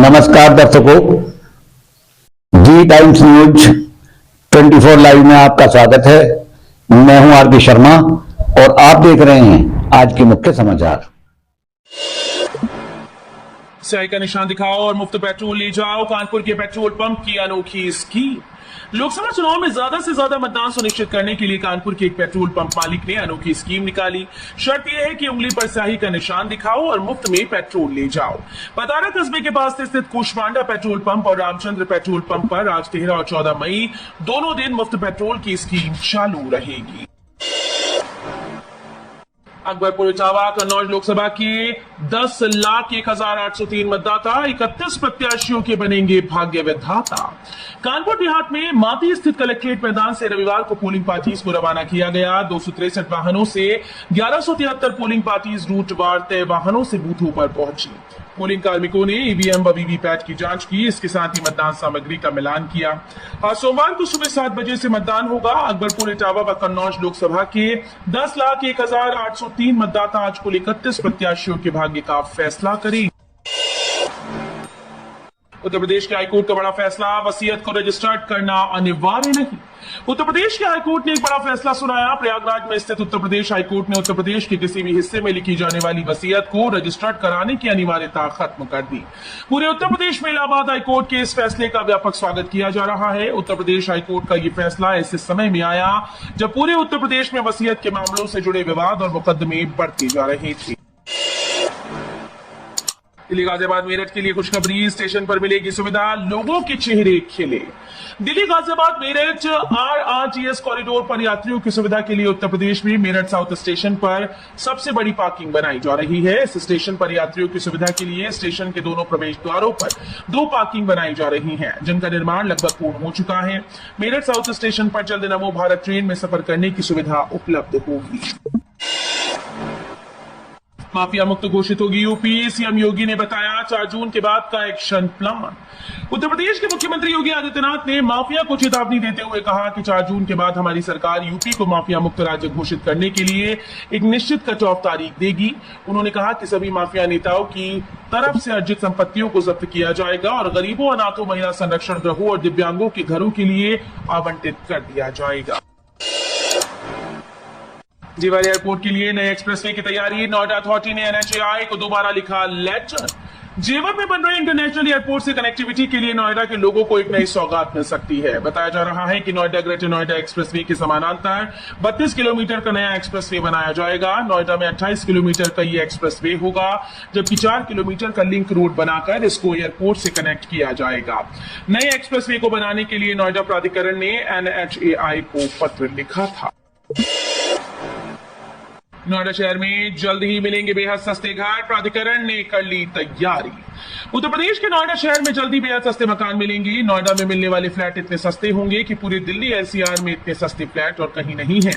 नमस्कार दर्शकों, जी times news 24 live में आपका स्वागत है। मैं हूं आर पी शर्मा और आप देख रहे हैं आज के मुख्य समाचार। स्याही का निशान दिखाओ और मुफ्त पेट्रोल ले जाओ, कानपुर के पेट्रोल पंप की अनोखी स्कीम। लोकसभा चुनाव में ज्यादा से ज्यादा मतदान सुनिश्चित करने के लिए कानपुर के एक पेट्रोल पंप मालिक ने अनोखी स्कीम निकाली। शर्त यह है कि उंगली पर स्याही का निशान दिखाओ और मुफ्त में पेट्रोल ले जाओ। पतारा कस्बे के पास स्थित कुशमांडा पेट्रोल पंप और रामचंद्र पेट्रोल पंप पर आज 13 और 14 मई दोनों दिन मुफ्त पेट्रोल की स्कीम चालू रहेगी। अकबरपुर इटावा कन्नौज लोकसभा के 10,01,803 मतदाता 31 प्रत्याशियों के बनेंगे भाग्य विधाता। कानपुर देहात में माती स्थित कलेक्ट्रेट मैदान से रविवार को पोलिंग पार्टीज को रवाना किया गया। 263 वाहनों से 1173 पोलिंग पार्टीज रूट वार तय वाहनों से बूथों पर पहुंची। पोलिंग कार्मिकों ने ईवीएम व वीवीपैट की जांच की। इसके साथ ही मतदान सामग्री का मिलान किया। आज सोमवार को सुबह 7 बजे से मतदान होगा। अकबरपुर इटावा व कन्नौज लोकसभा के 10,01,803 मतदाता आज कुल 31 प्रत्याशियों के भाग्य का फैसला करेंगे। उत्तर प्रदेश के हाईकोर्ट का बड़ा फैसला, वसीयत को रजिस्टर्ड करना अनिवार्य नहीं। उत्तर प्रदेश के हाईकोर्ट ने एक बड़ा फैसला सुनाया। प्रयागराज में स्थित उत्तर प्रदेश हाईकोर्ट ने उत्तर प्रदेश के किसी भी हिस्से में लिखी जाने वाली वसीयत को रजिस्टर्ड कराने की अनिवार्यता खत्म कर दी। पूरे उत्तर प्रदेश में इलाहाबाद हाईकोर्ट के इस फैसले का व्यापक स्वागत किया जा रहा है। उत्तर प्रदेश हाईकोर्ट का यह फैसला ऐसे समय में आया जब पूरे उत्तर प्रदेश में वसीयत के मामलों से जुड़े विवाद और मुकदमे बढ़ते जा रहे थे। दिल्ली गाजियाबाद मेरठ के लिए खुशखबरी, स्टेशन पर मिलेगी सुविधा, लोगों के चेहरे खिले। दिल्ली गाजियाबाद मेरठ आरआरटीएस कॉरिडोर पर यात्रियों की सुविधा के लिए उत्तर प्रदेश में मेरठ साउथ स्टेशन पर सबसे बड़ी पार्किंग बनाई जा रही है। इस स्टेशन पर यात्रियों की सुविधा के लिए स्टेशन के दोनों प्रवेश द्वारों पर 2 पार्किंग बनाई जा रही हैं, जिनका निर्माण लगभग पूर्ण हो चुका है। मेरठ साउथ स्टेशन पर जल्द नमो भारत ट्रेन में सफर करने की सुविधा उपलब्ध होगी। माफिया मुक्त घोषित होगी यूपी, सीएम योगी ने बताया 4 जून के बाद का एक्शन प्लान। उत्तर प्रदेश के मुख्यमंत्री योगी आदित्यनाथ ने माफिया को चेतावनी देते हुए कहा कि 4 जून के बाद हमारी सरकार यूपी को माफिया मुक्त राज्य घोषित करने के लिए एक निश्चित कट ऑफ तारीख देगी। उन्होंने कहा कि सभी माफिया नेताओं की तरफ से अर्जित संपत्तियों को जब्त किया जाएगा और गरीबों, अनाथों, महिला संरक्षण गृहों और दिव्यांगों के घरों के लिए आवंटित कर दिया जाएगा। जेवर एयरपोर्ट के लिए नए एक्सप्रेसवे की तैयारी, नोएडा अथॉरिटी ने एनएचएआई को दोबारा लिखा लेटर। जेवर में बन रहे इंटरनेशनल एयरपोर्ट से कनेक्टिविटी के लिए नोएडा के लोगों को एक नई सौगात मिल सकती है। बताया जा रहा है कि नोएडा ग्रेटर नोएडा एक्सप्रेसवे के समानांतर 32 किलोमीटर का नया एक्सप्रेसवे बनाया जाएगा। नोएडा में 28 किलोमीटर का ये एक्सप्रेसवे होगा, जबकि 4 किलोमीटर का लिंक रोड बनाकर इसको एयरपोर्ट से कनेक्ट किया जाएगा। नए एक्सप्रेसवे को बनाने के लिए नोएडा प्राधिकरण ने एनएचएआई को पत्र लिखा था। नोएडा शहर में जल्द ही मिलेंगे बेहद सस्ते घर, प्राधिकरण ने कर ली तैयारी। उत्तर प्रदेश के नोएडा शहर में जल्दी बेहद सस्ते मकान मिलेंगे। नोएडा में मिलने वाले फ्लैट इतने सस्ते होंगे कि पूरे दिल्ली एनसीआर में इतने सस्ते फ्लैट और कहीं नहीं है।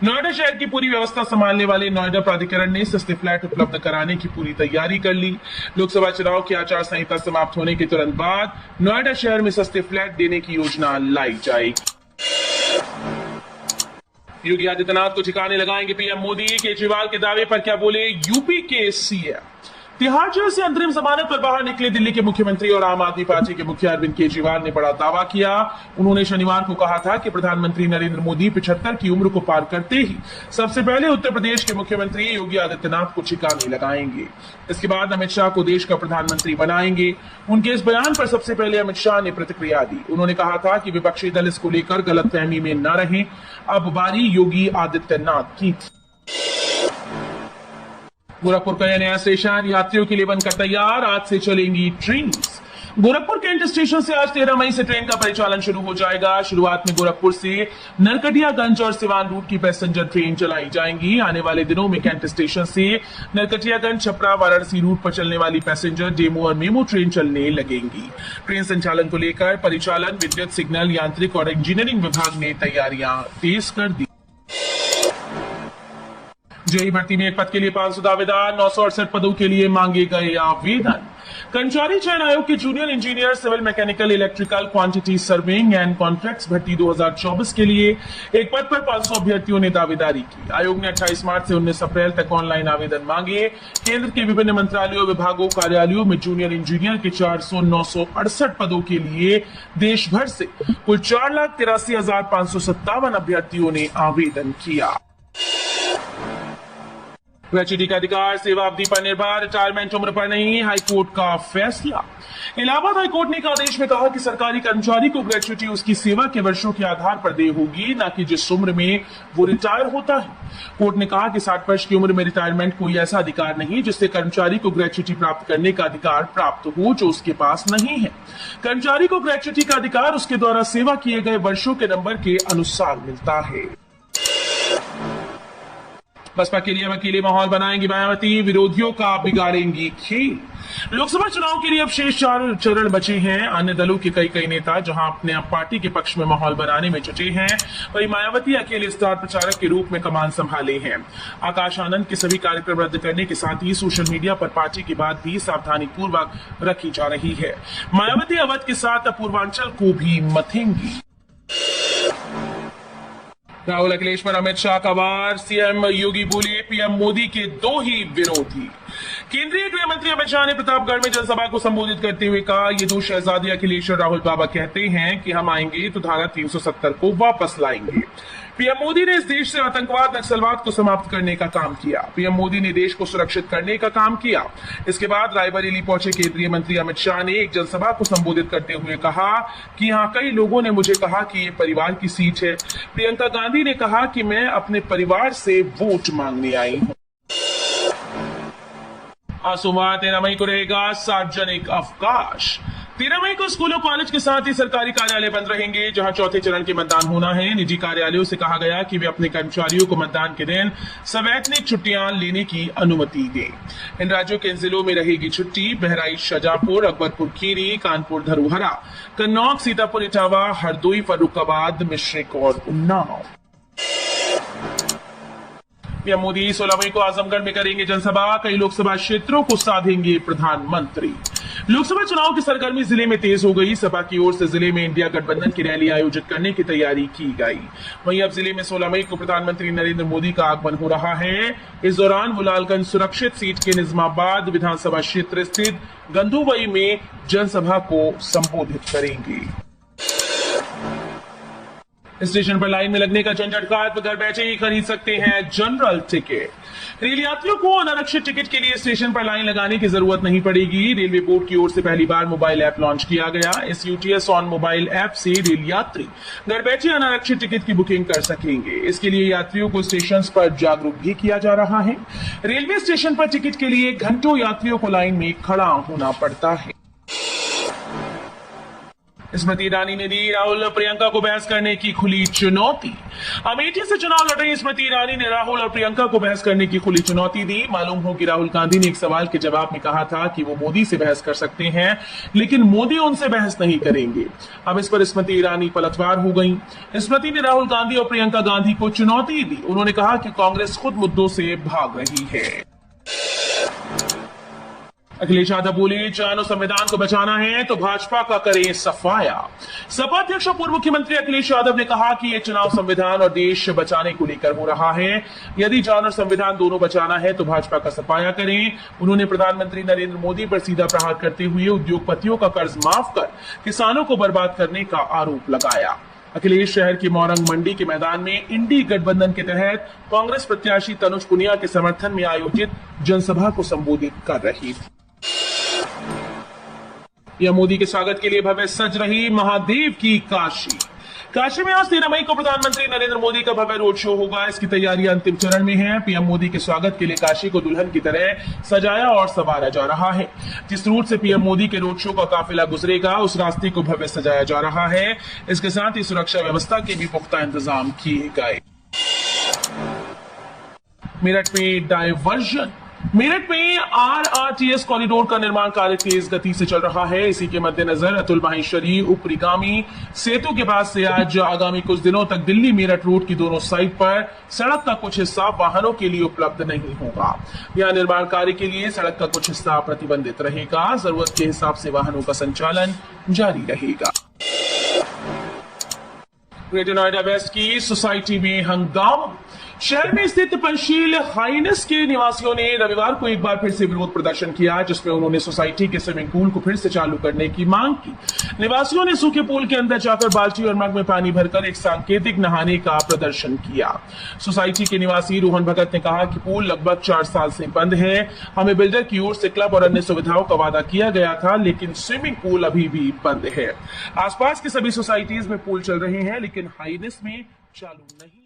नोएडा शहर की पूरी व्यवस्था संभालने वाले नोएडा प्राधिकरण ने सस्ते फ्लैट उपलब्ध कराने की पूरी तैयारी कर ली। लोकसभा चुनाव की आचार संहिता समाप्त होने के तुरंत बाद नोएडा शहर में सस्ते फ्लैट देने की योजना लाई जाएगी। योगी आदित्यनाथ को ठिकाने लगाएंगे पीएम मोदी, केजरीवाल के दावे पर क्या बोले यूपी के सीएम। तिहाड़ जेल से अंतरिम जमानत पर बाहर निकले दिल्ली के मुख्यमंत्री और आम आदमी पार्टी के मुखिया अरविंद केजरीवाल ने बड़ा दावा किया। उन्होंने शनिवार को कहा था कि प्रधानमंत्री नरेंद्र मोदी 75 की उम्र को पार करते ही सबसे पहले उत्तर प्रदेश के मुख्यमंत्री योगी आदित्यनाथ को ठिकाने लगाएंगे। इसके बाद अमित शाह को देश का प्रधानमंत्री बनाएंगे। उनके इस बयान पर सबसे पहले अमित शाह ने प्रतिक्रिया दी। उन्होंने कहा था कि विपक्षी दल इसको लेकर गलतफहमी में न रहें, अब बारी योगी आदित्यनाथ की। गोरखपुर का यह नया स्टेशन यात्रियों के लिए बनकर तैयार, आज से चलेंगी ट्रेन। गोरखपुर कैंट स्टेशन से आज 13 मई से ट्रेन का परिचालन शुरू हो जाएगा। शुरुआत में गोरखपुर से नरकटियागंज और सिवान रूट की पैसेंजर ट्रेन चलाई जाएंगी। आने वाले दिनों में कैंट स्टेशन से नरकटियागंज, छपरा, वाराणसी रूट पर चलने वाली पैसेंजर, डेमो और मेमो ट्रेन चलने लगेंगी। ट्रेन संचालन को लेकर परिचालन, विद्युत, सिग्नल, यांत्रिक और इंजीनियरिंग विभाग ने तैयारियां तेज कर दी। जेईई भर्ती में एक पद के लिए 500 दावेदार, 968 पदों के लिए मांगे गए आवेदन। कर्मचारी चयन आयोग के junior engineer civil mechanical electrical quantity surveying and contracts भर्ती 2024 के लिए एक पद पर 500 अभ्यर्थियों ने दावेदारी की। आयोग ने 28 मार्च से 19 अप्रैल तक ऑनलाइन आवेदन मांगे। केंद्र के विभिन्न मंत्रालयों, विभागों, कार्यालयों में जूनियर इंजीनियर के 400,968 पदों के लिए देश भर से कुल 4,83,557 अभ्यर्थियों ने आवेदन किया। ग्रेच्युटी का अधिकार सेवा अवधि पर निर्भर, रिटायरमेंट उम्र पर नहीं, हाईकोर्ट का फैसला। इलाहाबाद हाईकोर्ट ने एक आदेश में कहा कि सरकारी कर्मचारी को ग्रेच्युटी उसकी सेवा के वर्षों के आधार पर देय होगी, न कि जिस उम्र में वो रिटायर होता है। कोर्ट ने कहा कि 60 वर्ष की उम्र में रिटायरमेंट कोई ऐसा अधिकार नहीं जिससे कर्मचारी को ग्रेच्युटी प्राप्त करने का अधिकार प्राप्त हो जो उसके पास नहीं है। कर्मचारी को ग्रेच्युटी का अधिकार उसके द्वारा सेवा किए गए वर्षों के नंबर के अनुसार मिलता है। बसपा के लिए अकेले माहौल बनाएंगी मायावती, विरोधियों का बिगाड़ेंगी खेल। लोकसभा चुनाव के लिए अब शेष 4 चरण बचे हैं। अन्य दलों के कई नेता जहां अपने आप पार्टी के पक्ष में माहौल बनाने में जुटे हैं, वहीं मायावती अकेले स्टार प्रचारक के रूप में कमान संभाले हैं। आकाश आनंद के सभी कार्यक्रम रद्द करने के साथ ही सोशल मीडिया पर पार्टी की बात भी सावधानी पूर्वक रखी जा रही है। मायावती अवध के साथ पूर्वांचल को भी मथेंगी। राहुल अखिलेश पर अमित शाह का वार, सीएम योगी बोले पीएम मोदी के 2 ही विरोधी। केंद्रीय गृह मंत्री अमित शाह ने प्रतापगढ़ में जनसभा को संबोधित करते हुए कहा, ये 2 शहजादे अखिलेश और राहुल बाबा कहते हैं कि हम आएंगे तो धारा 370 को वापस लाएंगे। पीएम मोदी ने इस देश से आतंकवाद, नक्सलवाद को समाप्त करने का काम किया। पीएम मोदी ने देश को सुरक्षित करने का काम किया। इसके बाद रायबरेली पहुंचे केंद्रीय मंत्री अमित शाह ने एक जनसभा को संबोधित करते हुए कहा कि यहाँ कई लोगों ने मुझे कहा कि ये परिवार की सीट है। प्रियंका गांधी ने कहा कि मैं अपने परिवार से वोट मांगने आई हूं। आज सोमवार 13 मई को रहेगा सार्वजनिक अवकाश। 13 मई को स्कूलों, कॉलेज के साथ ही सरकारी कार्यालय बंद रहेंगे, जहां चौथे चरण के मतदान होना है। निजी कार्यालयों से कहा गया कि वे अपने कर्मचारियों को मतदान के दिन सवैतनिक छुट्टियां लेने की अनुमति दें। इन राज्यों के जिलों में रहेगी छुट्टी: बहराइच, शाजापुर, अकबरपुर खीरी, कानपुर धरोहरा, कन्नौज, सीतापुर, इटावा, हरदोई, फर्रुखाबाद, मिश्रिक और उन्नाव। पीएम मोदी 16 मई को आजमगढ़ में करेंगे जनसभा। कई लोकसभा क्षेत्रों को साधेंगे प्रधानमंत्री। लोकसभा चुनाव की सरगर्मी जिले में तेज हो गई। सपा की ओर से जिले में इंडिया गठबंधन की रैली आयोजित करने की तैयारी की गई। वहीं अब जिले में 16 मई को प्रधानमंत्री नरेंद्र मोदी का आगमन हो रहा है। इस दौरान वो लालगंज सुरक्षित सीट के निजामाबाद विधानसभा क्षेत्र स्थित गंधुवई में जनसभा को संबोधित करेंगे। स्टेशन पर लाइन में लगने का झंझट खत्म, घर बैठे ही खरीद सकते हैं जनरल टिकट। रेल यात्रियों को अनारक्षित टिकट के लिए स्टेशन पर लाइन लगाने की जरूरत नहीं पड़ेगी। रेलवे बोर्ड की ओर से पहली बार मोबाइल ऐप लॉन्च किया गया। इस यूटीएस ऑन मोबाइल ऐप से रेल यात्री घर बैठे अनारक्षित टिकट की बुकिंग कर सकेंगे। इसके लिए यात्रियों को स्टेशन पर जागरूक भी किया जा रहा है। रेलवे स्टेशन पर टिकट के लिए घंटों यात्रियों को लाइन में खड़ा होना पड़ता है। स्मृति ईरानी ने दी राहुल प्रियंका को बहस करने की खुली चुनौती। अमेठी से चुनाव लड़ रही स्मृति ईरानी ने राहुल और प्रियंका को बहस करने की खुली चुनौती दी। मालूम हो कि राहुल गांधी ने एक सवाल के जवाब में कहा था कि वो मोदी से बहस कर सकते हैं, लेकिन मोदी उनसे बहस नहीं करेंगे। अब इस पर स्मृति ईरानी पलटवार हो गई। स्मृति ने राहुल गांधी और प्रियंका गांधी को चुनौती दी। उन्होंने कहा कि कांग्रेस खुद मुद्दों से भाग रही है। अखिलेश यादव बोले, जानो संविधान को बचाना है तो भाजपा का करें सफाया। सपा अध्यक्ष और पूर्व मुख्यमंत्री अखिलेश यादव ने कहा कि यह चुनाव संविधान और देश बचाने को लेकर हो रहा है। यदि जान और संविधान दोनों बचाना है तो भाजपा का सफाया करें। उन्होंने प्रधानमंत्री नरेंद्र मोदी पर सीधा प्रहार करते हुए उद्योगपतियों का कर्ज माफ कर किसानों को बर्बाद करने का आरोप लगाया। अखिलेश शहर की मोरंग मंडी के मैदान में इंडी गठबंधन के तहत कांग्रेस प्रत्याशी तनुज पुनिया के समर्थन में आयोजित जनसभा को संबोधित कर रही थी। पीएम मोदी के स्वागत के लिए भव्य सज रही महादेव की काशी। काशी में आज 13 मई को प्रधानमंत्री नरेंद्र मोदी का भव्य रोड शो होगा। इसकी तैयारियां अंतिम चरण में है। पीएम मोदी के स्वागत के लिए काशी को दुल्हन की तरह सजाया और संवारा जा रहा है। जिस रूट से पीएम मोदी के रोड शो का काफिला गुजरेगा उस रास्ते को भव्य सजाया जा रहा है। इसके साथ ही सुरक्षा व्यवस्था के भी पुख्ता इंतजाम किए गए। मेरठ में डायवर्जन। मेरठ में आरआरटीएस कॉरिडोर का निर्माण कार्य तेज गति से चल रहा है। इसी के मद्देनजर अतुल माहेश्वरी उपरिगामी सेतु के पास से आज आगामी कुछ दिनों तक दिल्ली मेरठ रोड की दोनों साइड पर सड़क का कुछ हिस्सा वाहनों के लिए उपलब्ध नहीं होगा। यहां निर्माण कार्य के लिए सड़क का कुछ हिस्सा प्रतिबंधित रहेगा। जरूरत के हिसाब से वाहनों का संचालन जारी रहेगा। ग्रेटर नोएडा वेस्ट की सोसाइटी में हंगामा। शहर में स्थित पंचशील हाइनेस के निवासियों ने रविवार को एक बार फिर से विरोध प्रदर्शन किया, जिसमें उन्होंने सोसाइटी के स्विमिंग पूल को फिर से चालू करने की मांग की। निवासियों ने सूखे पूल के अंदर जाकर बाल्टी और मग में पानी भरकर एक सांकेतिक नहाने का प्रदर्शन किया। सोसाइटी के निवासी रोहन भगत ने कहा कि पूल लगभग 4 साल से बंद है। हमें बिल्डर की ओर से क्लब और अन्य सुविधाओं का वादा किया गया था, लेकिन स्विमिंग पूल अभी भी बंद है। आसपास की सभी सोसाइटीज में पूल चल रहे हैं, लेकिन हाइनेस में चालू नहीं।